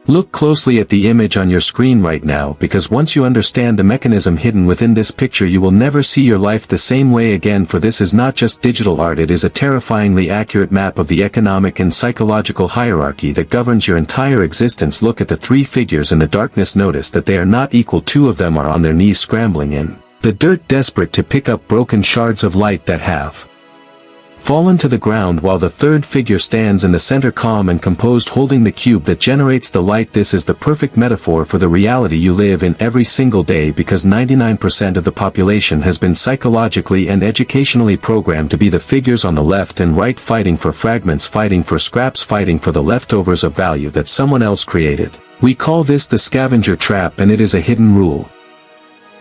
Look closely at the image on your screen right now, because once you understand the mechanism hidden within this picture, you will never see your life the same way again, for this is not just digital art, it is a terrifyingly accurate map of the economic and psychological hierarchy that governs your entire existence. Look at the three figures in the darkness. Notice that they are not equal. Two of them are on their knees scrambling in the dirt, desperate to pick up broken shards of light that have fallen to the ground, while the third figure stands in the center, calm and composed, holding the cube that generates the light. This is the perfect metaphor for the reality you live in every single day, because 99% of the population has been psychologically and educationally programmed to be the figures on the left and right, fighting for fragments, fighting for scraps, fighting for the leftovers of value that someone else created. We call this the scavenger trap, and it is a hidden rule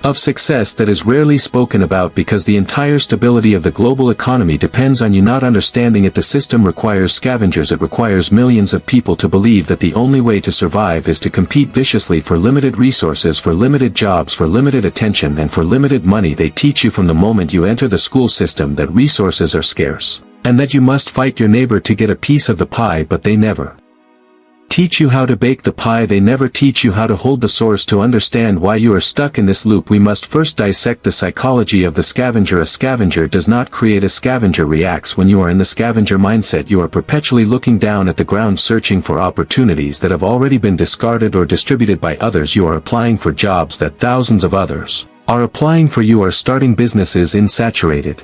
of success that is rarely spoken about, because the entire stability of the global economy depends on you not understanding it. The system requires scavengers. It requires millions of people to believe that the only way to survive is to compete viciously for limited resources, for limited jobs, for limited attention, and for limited money. They teach you from the moment you enter the school system that resources are scarce, and that you must fight your neighbor to get a piece of the pie, but they never teach you how to bake the pie. They never teach you how to hold the source. To understand why you are stuck in this loop, we must first dissect the psychology of the scavenger. A scavenger does not create. A scavenger reacts. When you are in the scavenger mindset, you are perpetually looking down at the ground, searching for opportunities that have already been discarded or distributed by others. You are applying for jobs that thousands of others are applying for. You are starting businesses in saturated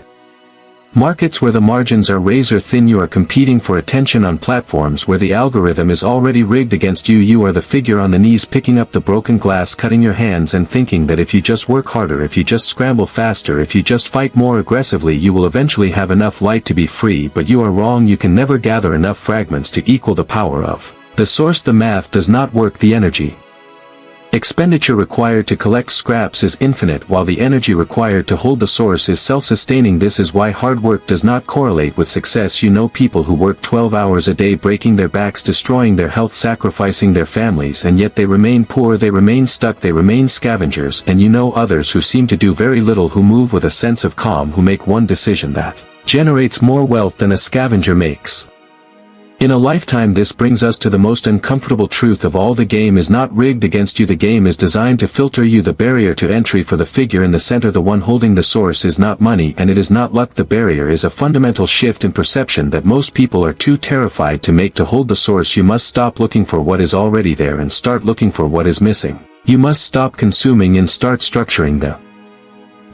markets where the margins are razor thin. You are competing for attention on platforms where the algorithm is already rigged against you. You are the figure on the knees, picking up the broken glass, cutting your hands, and thinking that if you just work harder, if you just scramble faster, if you just fight more aggressively, you will eventually have enough light to be free. But you are wrong. You can never gather enough fragments to equal the power of the source. The math does not work. The energy expenditure required to collect scraps is infinite, while the energy required to hold the source is self-sustaining. This is why hard work does not correlate with success. You know people who work 12 hours a day, breaking their backs, destroying their health, sacrificing their families, and yet they remain poor, they remain stuck, they remain scavengers. And you know others who seem to do very little, who move with a sense of calm, who make one decision that generates more wealth than a scavenger makes in a lifetime. This brings us to the most uncomfortable truth of all. The game is not rigged against you. The game is designed to filter you. The barrier to entry for the figure in the center, the one holding the source, is not money, and it is not luck. The barrier is a fundamental shift in perception that most people are too terrified to make. To hold the source, you must stop looking for what is already there and start looking for what is missing. You must stop consuming and start structuring. The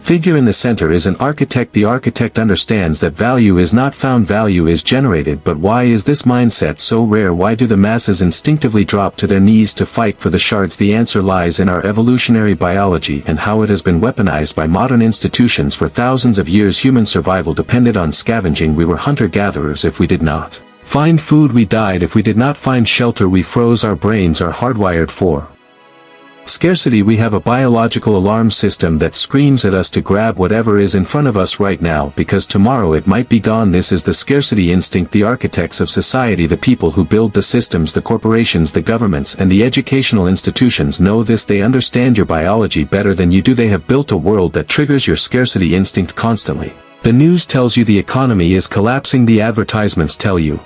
figure in the center is an architect. The architect understands that value is not found, value is generated. But why is this mindset so rare? Why do the masses instinctively drop to their knees to fight for the shards? The answer lies in our evolutionary biology and how it has been weaponized by modern institutions. For thousands of years, human survival depended on scavenging. We were hunter-gatherers. If we did not find food, we died. If we did not find shelter, we froze. Our brains are hardwired for scarcity. We have a biological alarm system that screams at us to grab whatever is in front of us right now, because tomorrow it might be gone. This is the scarcity instinct. The architects of society, the people who build the systems, the corporations, the governments, and the educational institutions know this. They understand your biology better than you do. They have built a world that triggers your scarcity instinct constantly. The news tells you the economy is collapsing. The advertisements tell you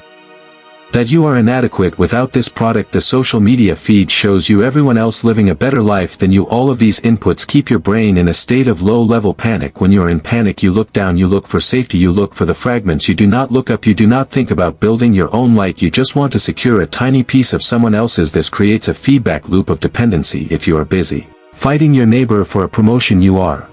that you are inadequate without this product. The social media feed shows you everyone else living a better life than you. All of these inputs keep your brain in a state of low-level panic. When you are in panic, you look down, you look for safety, you look for the fragments, you do not look up, you do not think about building your own light. You just want to secure a tiny piece of someone else's. This creates a feedback loop of dependency. If you are busy fighting your neighbor for a promotion, you are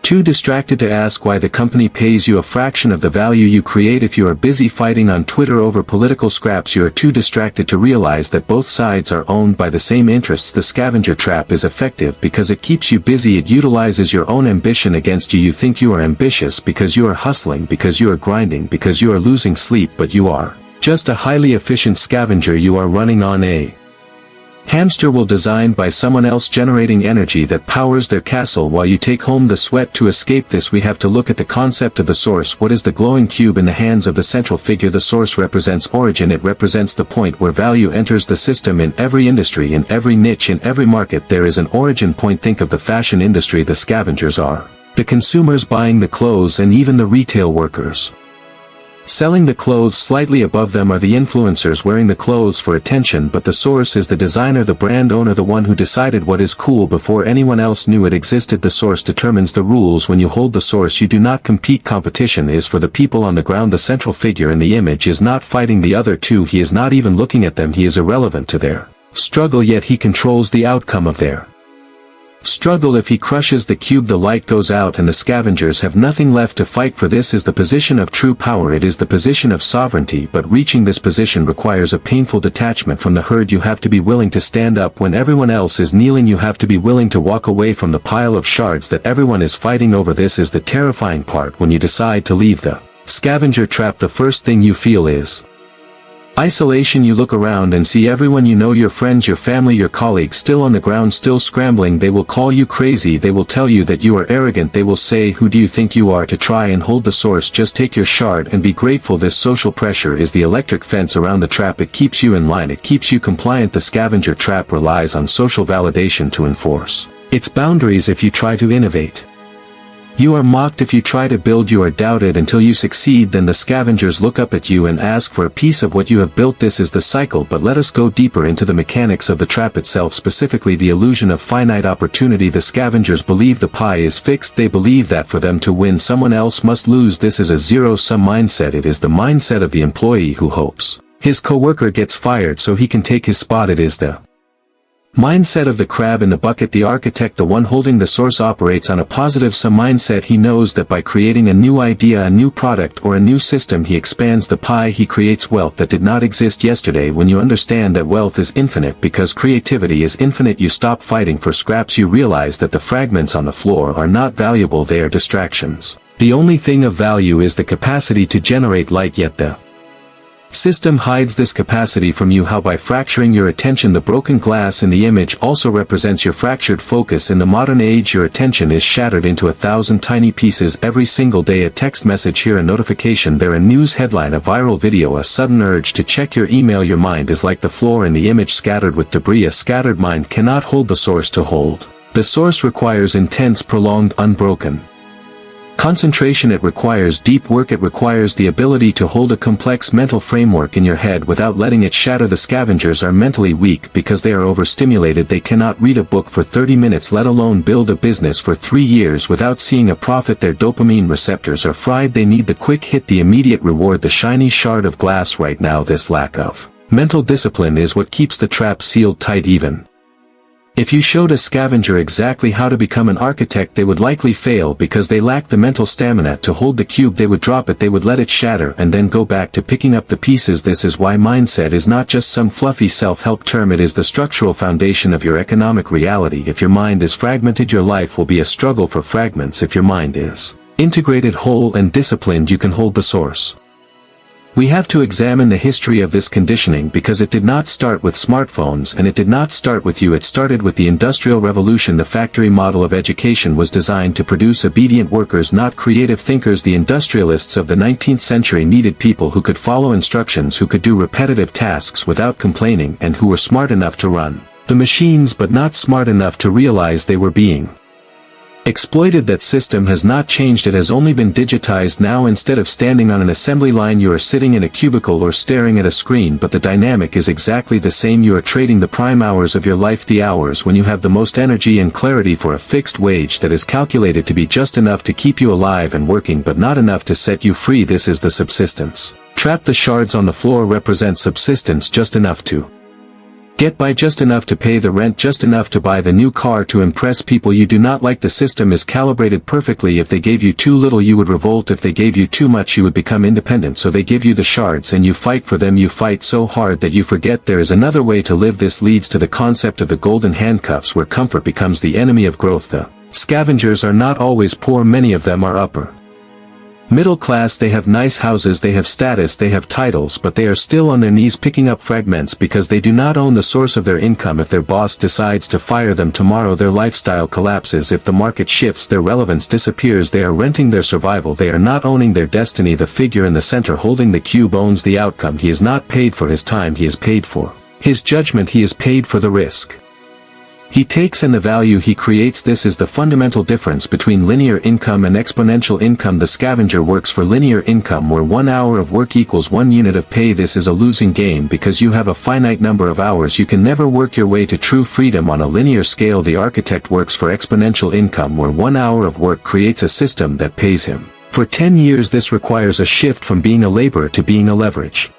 too distracted to ask why the company pays you a fraction of the value you create. If you are busy fighting on Twitter over political scraps, you are too distracted to realize that both sides are owned by the same interests. The scavenger trap is effective because it keeps you busy. It utilizes your own ambition against you. You think you are ambitious because you are hustling, because you are grinding, because you are losing sleep, but you are just a highly efficient scavenger. You are running on a hamster wheel designed by someone else, generating energy that powers their castle while you take home the sweat. To escape this, we have to look at the concept of the source. What is the glowing cube in the hands of the central figure? The source represents origin. It represents the point where value enters the system. In every industry, in every niche, in every market, there is an origin point. Think of the fashion industry. The scavengers are the consumers buying the clothes, and even the retail workers Selling the clothes slightly above them are the influencers wearing the clothes for attention, but the source is the designer, the brand owner, the one who decided what is cool before anyone else knew it existed. The source determines the rules. When you hold the source, you do not compete. Competition is for the people on the ground. The central figure in the image is not fighting the other two. He is not even looking at them. He is irrelevant to their struggle, yet he controls the outcome of their struggle. If he crushes the cube, the light goes out and the scavengers have nothing left to fight for. This is the position of true power. It is the position of sovereignty, but reaching this position requires a painful detachment from the herd. You have to be willing to stand up when everyone else is kneeling. You have to be willing to walk away from the pile of shards that everyone is fighting over. This is the terrifying part. When you decide to leave the scavenger trap, the first thing you feel is isolation. You look around and see everyone you know, your friends, your family, your colleagues, still on the ground, still scrambling. They will call you crazy. They will tell you that you are arrogant. They will say, who do you think you are to try and hold the source? Just take your shard and be grateful. This social pressure is the electric fence around the trap. It keeps you in line. It keeps you compliant. The scavenger trap relies on social validation to enforce its boundaries. If you try to innovate, you are mocked. If you try to build, you are doubted. Until you succeed, then the scavengers look up at you and ask for a piece of what you have built. This is the cycle. But let us go deeper into the mechanics of the trap itself, specifically the illusion of finite opportunity. The scavengers believe the pie is fixed. They believe that for them to win, someone else must lose. This is a zero-sum mindset. It is the mindset of the employee who hopes his coworker gets fired so he can take his spot. It is the mindset of the crab in the bucket. The architect, the one holding the source, operates on a positive-sum mindset. He knows that by creating a new idea, a new product, or a new system, he expands the pie. He creates wealth that did not exist yesterday. When you understand that wealth is infinite because creativity is infinite, you stop fighting for scraps. You realize that the fragments on the floor are not valuable. They are distractions. The only thing of value is the capacity to generate light, yet the system hides this capacity from you. How? By fracturing your attention. The broken glass in the image also represents your fractured focus. In the modern age, your attention is shattered into 1,000 tiny pieces every single day. A text message here, a notification there, a news headline, a viral video, a sudden urge to check your email. Your mind is like the floor in the image, scattered with debris. A scattered mind cannot hold the source. To hold the source requires intense, prolonged, unbroken concentration. It requires deep work. It requires the ability to hold a complex mental framework in your head without letting it shatter. The scavengers are mentally weak because they are overstimulated. They cannot read a book for 30 minutes, let alone build a business for 3 years without seeing a profit. Their dopamine receptors are fried. They need the quick hit, the immediate reward, the shiny shard of glass right now. This lack of mental discipline is what keeps the trap sealed tight. Even if you showed a scavenger exactly how to become an architect, they would likely fail because they lack the mental stamina to hold the cube. They would drop it, they would let it shatter and then go back to picking up the pieces. This is why mindset is not just some fluffy self-help term. It is the structural foundation of your economic reality. If your mind is fragmented, your life will be a struggle for fragments. If your mind is integrated, whole, and disciplined, you can hold the source. We have to examine the history of this conditioning because it did not start with smartphones and it did not start with you. It started with the Industrial Revolution. The factory model of education was designed to produce obedient workers, not creative thinkers. The industrialists of the 19th century needed people who could follow instructions, who could do repetitive tasks without complaining, and who were smart enough to run the machines but not smart enough to realize they were being exploited. That system has not changed. It has only been digitized now. Instead of standing on an assembly line, you are sitting in a cubicle or staring at a screen, but the dynamic is exactly the same. You are trading the prime hours of your life, the hours when you have the most energy and clarity, for a fixed wage that is calculated to be just enough to keep you alive and working but not enough to set you free. This is the subsistence trap. The shards on the floor represent subsistence, just enough to get by, just enough to pay the rent, just enough to buy the new car, to impress people you do not like. The system is calibrated perfectly. If they gave you too little, you would revolt. If they gave you too much, you would become independent. So they give you the shards and you fight for them. You fight so hard that you forget there is another way to live. This leads to the concept of the golden handcuffs, where comfort becomes the enemy of growth. The scavengers are not always poor. Many of them are upper middle class. They have nice houses, they have status, they have titles, but they are still on their knees picking up fragments because they do not own the source of their income. If their boss decides to fire them tomorrow, their lifestyle collapses. If the market shifts, their relevance disappears. They are renting their survival. They are not owning their destiny. The figure in the center holding the cube owns the outcome. He is not paid for his time, he is paid for his judgment, he is paid for the risk he takes and the value he creates. This is the fundamental difference between linear income and exponential income. The scavenger works for linear income where 1 hour of work equals 1 unit of pay. This is a losing game because you have a finite number of hours. You can never work your way to true freedom on a linear scale. The architect works for exponential income where 1 hour of work creates a system that pays him. For 10 years this requires a shift from being a laborer to being a leverage.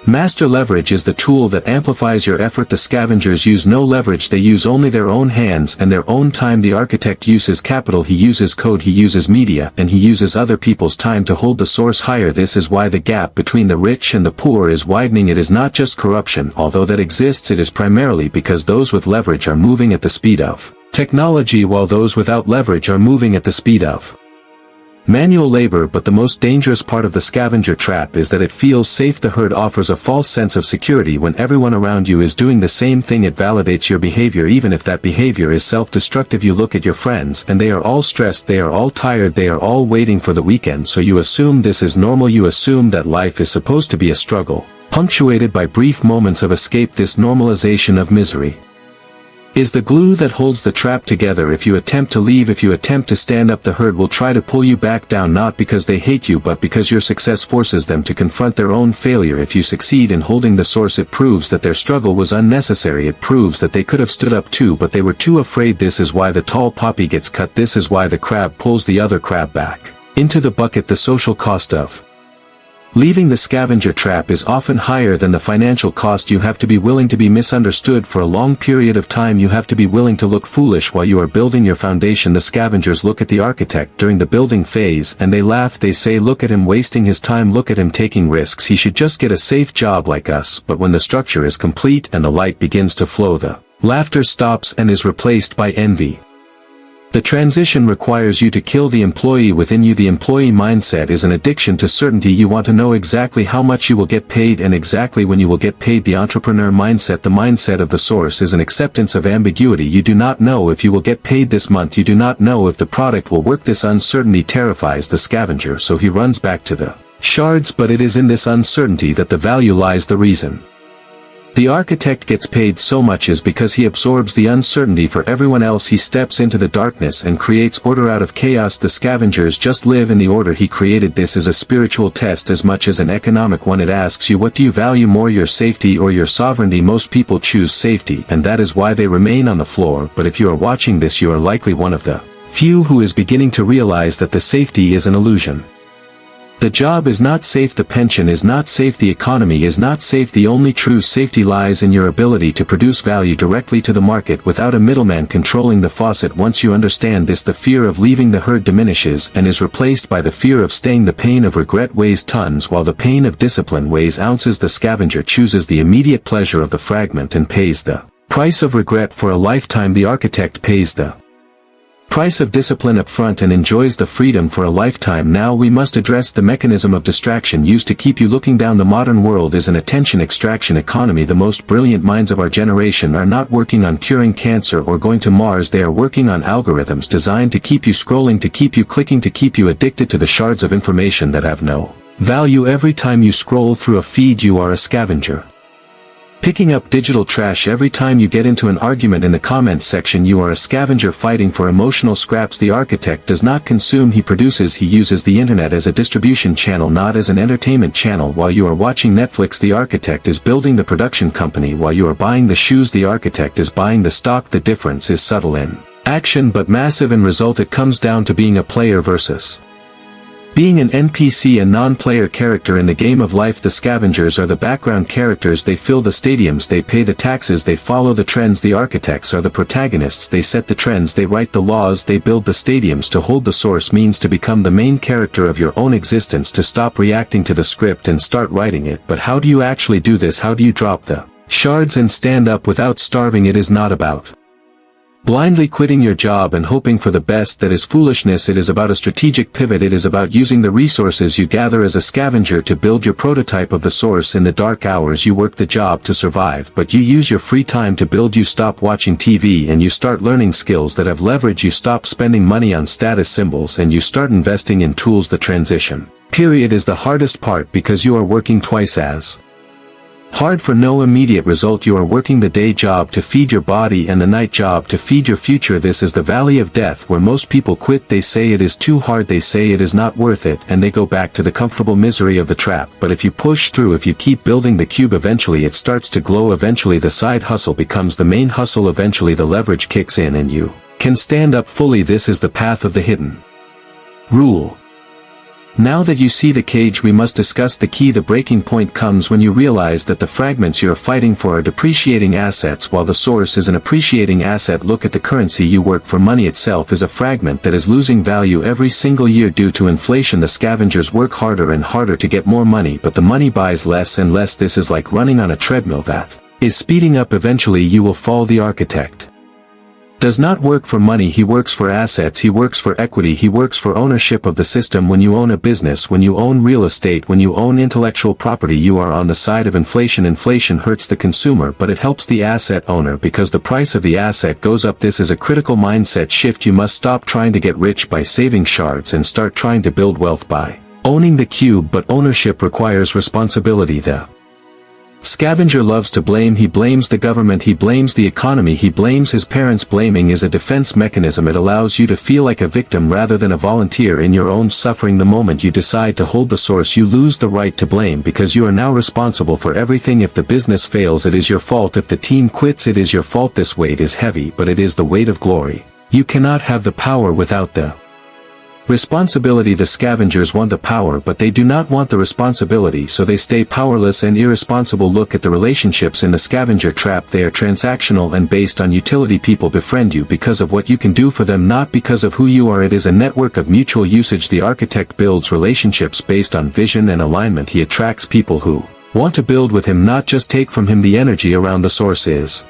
Master leverage is the tool that amplifies your effort. The scavengers use no leverage. They use only their own hands and their own time. The architect uses capital. He uses code. He uses media, and he uses other people's time to hold the source higher. This is why the gap between the rich and the poor is widening. It is not just corruption, although that exists. It is primarily because those with leverage are moving at the speed of technology while those without leverage are moving at the speed of manual labor. But the most dangerous part of the scavenger trap is that it feels safe. The herd offers a false sense of security when everyone around you is doing the same thing. It validates your behavior even if that behavior is self-destructive. You look at your friends and they are all stressed, they are all tired, they are all waiting for the weekend, so you assume this is normal. You assume that life is supposed to be a struggle, punctuated by brief moments of escape. This normalization of misery is the glue that holds the trap together. If you attempt to leave, if you attempt to stand up, the herd will try to pull you back down, not because they hate you but because your success forces them to confront their own failure. If you succeed in holding the source, it proves that their struggle was unnecessary. It proves that they could have stood up too, but they were too afraid. This is why the tall poppy gets cut. This is why the crab pulls the other crab back into the bucket. The social cost of leaving the scavenger trap is often higher than the financial cost. You have to be willing to be misunderstood for a long period of time. You have to be willing to look foolish while you are building your foundation. The scavengers look at the architect during the building phase and they laugh. They say, look at him wasting his time, look at him taking risks, he should just get a safe job like us. But when the structure is complete and the light begins to flow, the laughter stops and is replaced by envy. The transition requires you to kill the employee within you. The employee mindset is an addiction to certainty. You want to know exactly how much you will get paid and exactly when you will get paid. The entrepreneur mindset, the mindset of the source, is an acceptance of ambiguity. You do not know if you will get paid this month. You do not know if the product will work. This uncertainty terrifies the scavenger, so he runs back to the shards. But it is in this uncertainty that the value lies. The reason the architect gets paid so much is because he absorbs the uncertainty for everyone else. He steps into the darkness and creates order out of chaos. The scavengers just live in the order he created. This is a spiritual test as much as an economic one. It asks you, what do you value more, your safety or your sovereignty? Most people choose safety, and that is why they remain on the floor. But if you are watching this, you are likely one of the few who is beginning to realize that the safety is an illusion. The job is not safe, the pension is not safe, the economy is not safe. The only true safety lies in your ability to produce value directly to the market without a middleman controlling the faucet. Once you understand this, the fear of leaving the herd diminishes and is replaced by the fear of staying. The pain of regret weighs tons while the pain of discipline weighs ounces. The scavenger chooses the immediate pleasure of the fragment and pays the price of regret for a lifetime. The architect pays the price of discipline up front and enjoys the freedom for a lifetime. Now we must address the mechanism of distraction used to keep you looking down. The modern world is an attention extraction economy. The most brilliant minds of our generation are not working on curing cancer or going to Mars. They are working on algorithms designed to keep you scrolling, to keep you clicking, to keep you addicted to the shards of information that have no value. Every time you scroll through a feed, you are a scavenger picking up digital trash. Every time you get into an argument in the comments section, you are a scavenger fighting for emotional scraps. The architect does not consume, he produces. He uses the internet as a distribution channel, not as an entertainment channel. While you are watching Netflix, the architect is building the production company. While you are buying the shoes, the architect is buying the stock. The difference is subtle in action but massive in result. It comes down to being a player versus being an NPC, a non-player character in the game of life. The scavengers are the background characters. They fill the stadiums, they pay the taxes, they follow the trends. The architects are the protagonists. They set the trends, they write the laws, they build the stadiums. To hold the source means to become the main character of your own existence, to stop reacting to the script and start writing it. But how do you actually do this? How do you drop the shards and stand up without starving? It is not about blindly quitting your job and hoping for the best. That is foolishness. It is about a strategic pivot. It is about using the resources you gather as a scavenger to build your prototype of the source. In the dark hours you work the job to survive, but you use your free time to build. You stop watching TV and you start learning skills that have leverage. You stop spending money on status symbols and you start investing in tools. The transition period is the hardest part because you are working twice as Hard for no immediate result. You are working the day job to feed your body and the night job to feed your future. This is the valley of death where most people quit. They say it is too hard, they say it is not worth it, and they go back to the comfortable misery of the trap. But if you push through, if you keep building the cube, eventually it starts to glow. Eventually the side hustle becomes the main hustle. Eventually the leverage kicks in and you can stand up fully. This is the path of the hidden rule. Now that you see the cage, we must discuss the key. The breaking point comes when you realize that the fragments you are fighting for are depreciating assets while the source is an appreciating asset. Look at the currency you work for. Money itself is a fragment that is losing value every single year due to inflation. The scavengers work harder and harder to get more money, but the money buys less and less. This is like running on a treadmill that is speeding up. Eventually you will fall. The architect does not work for money, he works for assets, he works for equity, he works for ownership of the system. When you own a business, when you own real estate, when you own intellectual property, you are on the side of inflation. Inflation hurts the consumer, but it helps the asset owner because the price of the asset goes up. This is a critical mindset shift. You must stop trying to get rich by saving shards and start trying to build wealth by owning the cube. But ownership requires responsibility. The scavenger loves to blame. He blames the government, he blames the economy, he blames his parents. Blaming is a defense mechanism. It allows you to feel like a victim rather than a volunteer in your own suffering. The moment you decide to hold the source, you lose the right to blame because you are now responsible for everything. If the business fails, it is your fault. If the team quits, it is your fault. This weight is heavy, but it is the weight of glory. You cannot have the power without the responsibility. The scavengers want the power, but they do not want the responsibility, so they stay powerless and irresponsible. Look at the relationships in the scavenger trap. They are transactional and based on utility. People befriend you because of what you can do for them, not because of who you are. It is a network of mutual usage. The architect builds relationships based on vision and alignment. He attracts people who want to build with him, not just take from him. The energy around the source is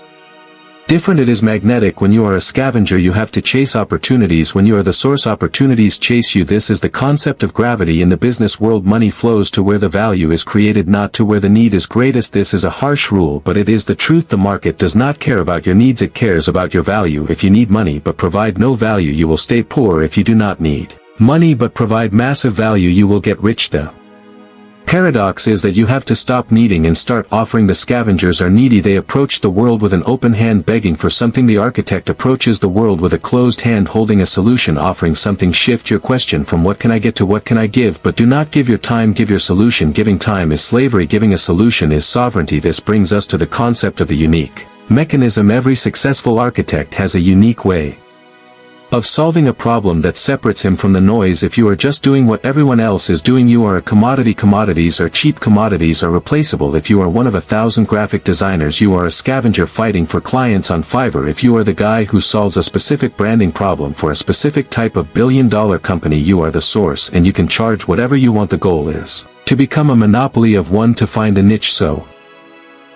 different. It is magnetic. When you are a scavenger, you have to chase opportunities. When you are the source, opportunities chase you. This is the concept of gravity in the business world. Money flows to where the value is created, not to where the need is greatest. This is a harsh rule, but it is the truth. The market does not care about your needs, it cares about your value. If you need money but provide no value, you will stay poor. If you do not need money but provide massive value, you will get rich. The paradox is that you have to stop needing and start offering. The scavengers are needy. They approach the world with an open hand, begging for something. The architect approaches the world with a closed hand, holding a solution, offering something. Shift your question from what can I get to what can I give, but do not give your time, give your solution. Giving time is slavery, giving a solution is sovereignty. This brings us to the concept of the unique mechanism. Every successful architect has a unique way of solving a problem that separates him from the noise. If you are just doing what everyone else is doing, you are a commodity. Commodities are cheap, commodities are replaceable. If you are one of 1,000 graphic designers, you are a scavenger fighting for clients on Fiverr. If you are the guy who solves a specific branding problem for a specific type of billion-dollar company, you are the source and you can charge whatever you want. The goal is to become a monopoly of one, to find a niche so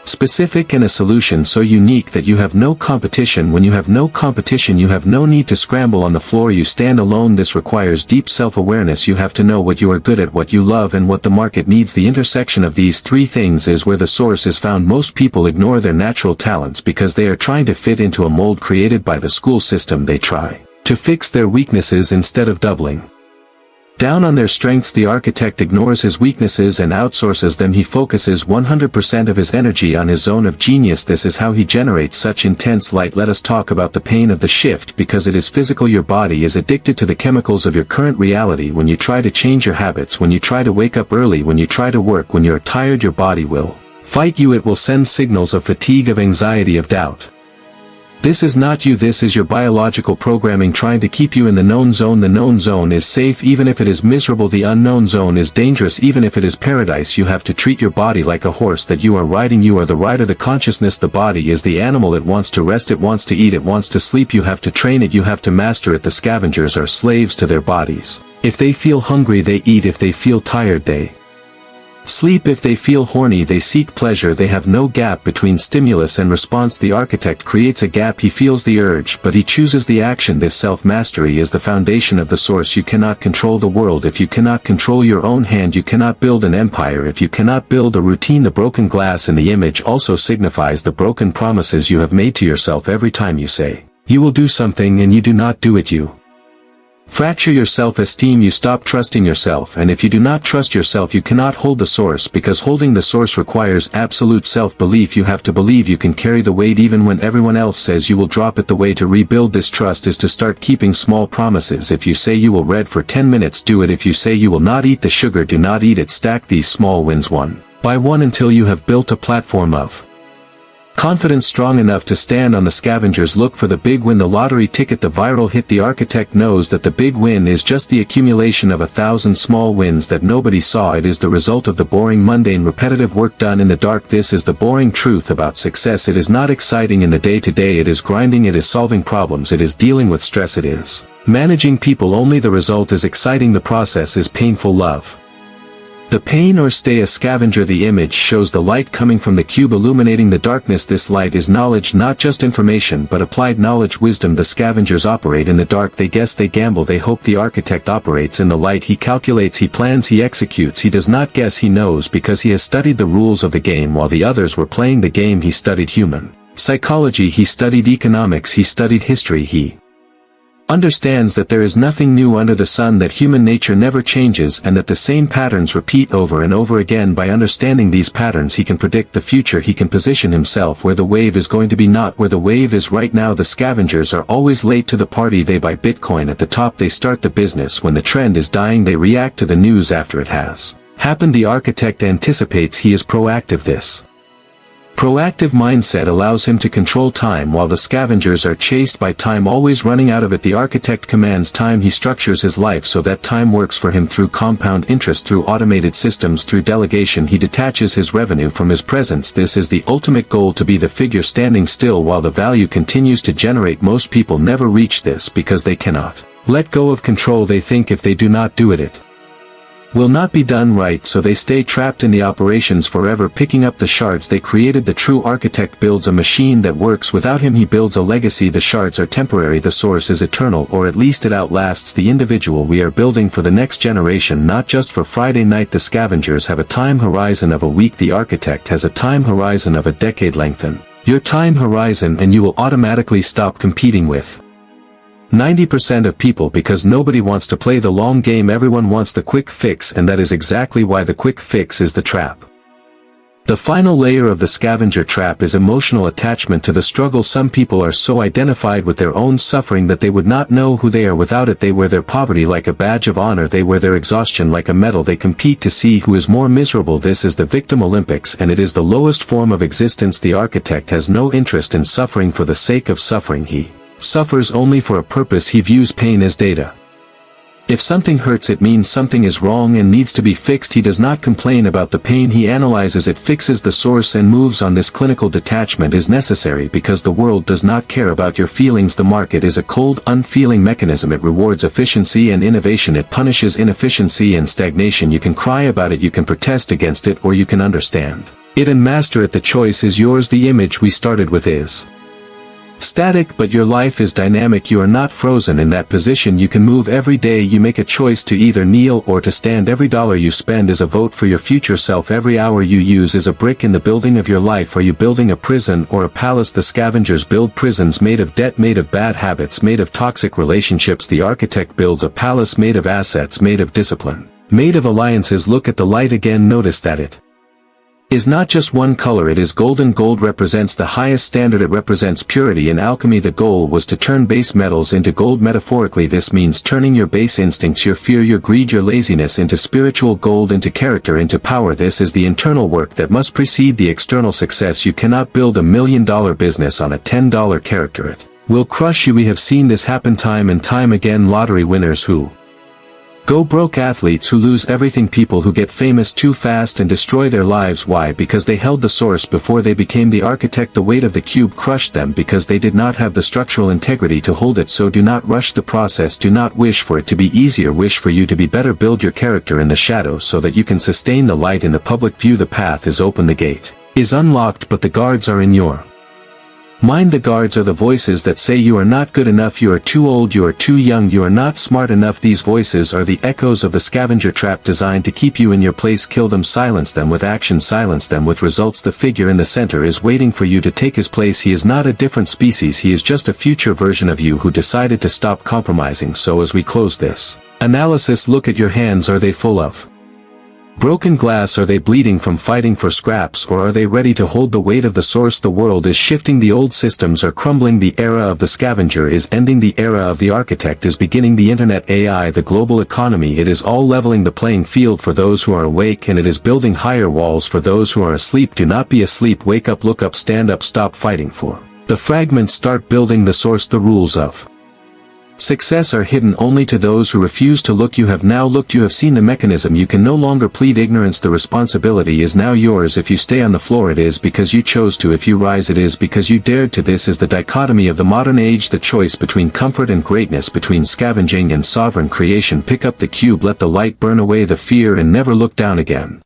specific and a solution so unique that you have no competition. When you have no competition, you have no need to scramble on the floor. You stand alone. This requires deep self-awareness. You have to know what you are good at, what you love, and what the market needs. The intersection of these three things is where the source is found. Most people ignore their natural talents because they are trying to fit into a mold created by the school system. They try to fix their weaknesses instead of doubling down on their strengths. The architect ignores his weaknesses and outsources them. He focuses 100% of his energy on his zone of genius. This is how he generates such intense light. Let us talk about the pain of the shift, because it is physical. Your body is addicted to the chemicals of your current reality. When you try to change your habits, when you try to wake up early, when you try to work, when you're tired, your body will fight you. It will send signals of fatigue, of anxiety, of doubt. This is not you. This is your biological programming trying to keep you in the known zone. The known zone is safe even if it is miserable. The unknown zone is dangerous even if it is paradise. You have to treat your body like a horse that you are riding. You are the rider. The consciousness, the body is the animal. It wants to rest, it wants to eat, it wants to sleep. You have to train it, you have to master it. The scavengers are slaves to their bodies. If they feel hungry, they eat. If they feel tired, they sleep. If they feel horny, they seek pleasure. They have no gap between stimulus and response. The architect creates a gap. He feels the urge, but he chooses the action. This self-mastery is the foundation of the source. You cannot control the world if you cannot control your own hand. You cannot build an empire if you cannot build a routine. The broken glass in the image also signifies the broken promises you have made to yourself. Every time you say you will do something and you do not do it, you Fracture your self-esteem, you stop trusting yourself, and if you do not trust yourself you cannot hold the source, because holding the source requires absolute self-belief. You have to believe you can carry the weight even when everyone else says you will drop it. The way to rebuild this trust is to start keeping small promises. If you say you will read for 10 minutes, do it. If you say you will not eat the sugar, do not eat it. Stack these small wins one by one until you have built a platform of confidence strong enough to stand on. The scavengers look for the big win, the lottery ticket, the viral hit. The architect knows that the big win is just the accumulation of 1,000 small wins that nobody saw. It is the result of the boring, mundane, repetitive work done in the dark. This is the boring truth about success. It is not exciting in the day-to-day, it is grinding, it is solving problems, it is dealing with stress, it is managing people. Only the result is exciting, the process is painful. Love the pain or stay a scavenger. The image shows the light coming from the cube illuminating the darkness. This light is knowledge, not just information but applied knowledge, wisdom. The scavengers operate in the dark, they guess, they gamble, they hope. The architect operates in the light, he calculates, he plans, he executes. He does not guess, he knows, because he has studied the rules of the game. While the others were playing the game, he studied human psychology, he studied economics, he studied history. He understands that there is nothing new under the sun, that human nature never changes, and that the same patterns repeat over and over again. By understanding these patterns he can predict the future, he can position himself where the wave is going to be, not where the wave is right now. The scavengers are always late to the party. They buy Bitcoin at the top, they start the business when the trend is dying, they react to the news after it has happened. The architect anticipates, he is proactive. This proactive mindset allows him to control time while the scavengers are chased by time, always running out of it. The architect commands time, he structures his life so that time works for him through compound interest, through automated systems, through delegation. He detaches his revenue from his presence. This is the ultimate goal, to be the figure standing still while the value continues to generate. Most people never reach this because they cannot let go of control. They think if they do not do it, it will not be done right, so they stay trapped in the operations forever, picking up the shards they created. The true architect builds a machine that works. Without him he builds a legacy. The shards are temporary, the source is eternal, or at least it outlasts the individual. We are building for the next generation, not just for Friday night. The scavengers have a time horizon of a week, the architect has a time horizon of a decade. Lengthen your time horizon and you will automatically stop competing with 90% of people, because nobody wants to play the long game. Everyone wants the quick fix, and that is exactly why the quick fix is the trap. The final layer of the scavenger trap is emotional attachment to the struggle. Some people are so identified with their own suffering that they would not know who they are without it. They wear their poverty like a badge of honor, they wear their exhaustion like a medal. They compete to see who is more miserable. This is the victim Olympics, and it is the lowest form of existence. The architect has no interest in suffering for the sake of suffering. He suffers only for a purpose. He views pain as data. If something hurts, it means something is wrong and needs to be fixed. He does not complain about the pain, he analyzes it, fixes the source and moves on. This clinical detachment is necessary because the world does not care about your feelings. The market is a cold, unfeeling mechanism. It rewards efficiency and innovation. It punishes inefficiency and stagnation. You can cry about it, you can protest against it, or you can understand it and master it. The choice is yours. The image we started with is static, but your life is dynamic. You are not frozen in that position. You can move every day. You make a choice to either kneel or to stand. Every dollar you spend is a vote for your future self. Every hour you use is a brick in the building of your life. Are you building a prison or a palace? The scavengers build prisons made of debt, made of bad habits, made of toxic relationships. The architect builds a palace made of assets, made of discipline, made of alliances. Look at the light again. Notice that it is not just one color, it is golden. Gold represents the highest standard, it represents purity. In alchemy the goal was to turn base metals into gold. Metaphorically this means turning your base instincts, your fear, your greed, your laziness into spiritual gold, into character, into power. This is the internal work that must precede the external success. You cannot build $1 million business on a $10 character. It will crush you. We have seen this happen time and time again. Lottery winners who go broke, athletes who lose everything, people who get famous too fast and destroy their lives. Why? Because they held the source before they became the architect. The weight of the cube crushed them because they did not have the structural integrity to hold it. So do not rush the process. Do not wish for it to be easier. Wish for you to be better. Build your character in the shadow so that you can sustain the light in the public view. The path is open, the gate is unlocked, but the guards are in your Mind the guards are the voices that say you are not good enough, you are too old, you are too young, you are not smart enough. These voices are the echoes of the scavenger trap designed to keep you in your place. Kill them, silence them with action, silence them with results. The figure in the center is waiting for you to take his place. He is not a different species, he is just a future version of you who decided to stop compromising. So as we close this analysis, look at your hands. Are they full of broken glass? Are they bleeding from fighting for scraps, or are they ready to hold the weight of the source? The world is shifting, the old systems are crumbling, the era of the scavenger is ending, the era of the architect is beginning. The internet, AI, the global economy, it is all leveling the playing field for those who are awake, and it is building higher walls for those who are asleep. Do not be asleep, wake up, look up, stand up, stop fighting for the fragments, start building the source. The rules of success are hidden only to those who refuse to look. You have now looked, you have seen the mechanism. You can no longer plead ignorance. The responsibility is now yours. If you stay on the floor, it is because you chose to. If you rise, it is because you dared to. This is the dichotomy of the modern age, the choice between comfort and greatness, between scavenging and sovereign creation. Pick up the cube, let the light burn away the fear, and never look down again.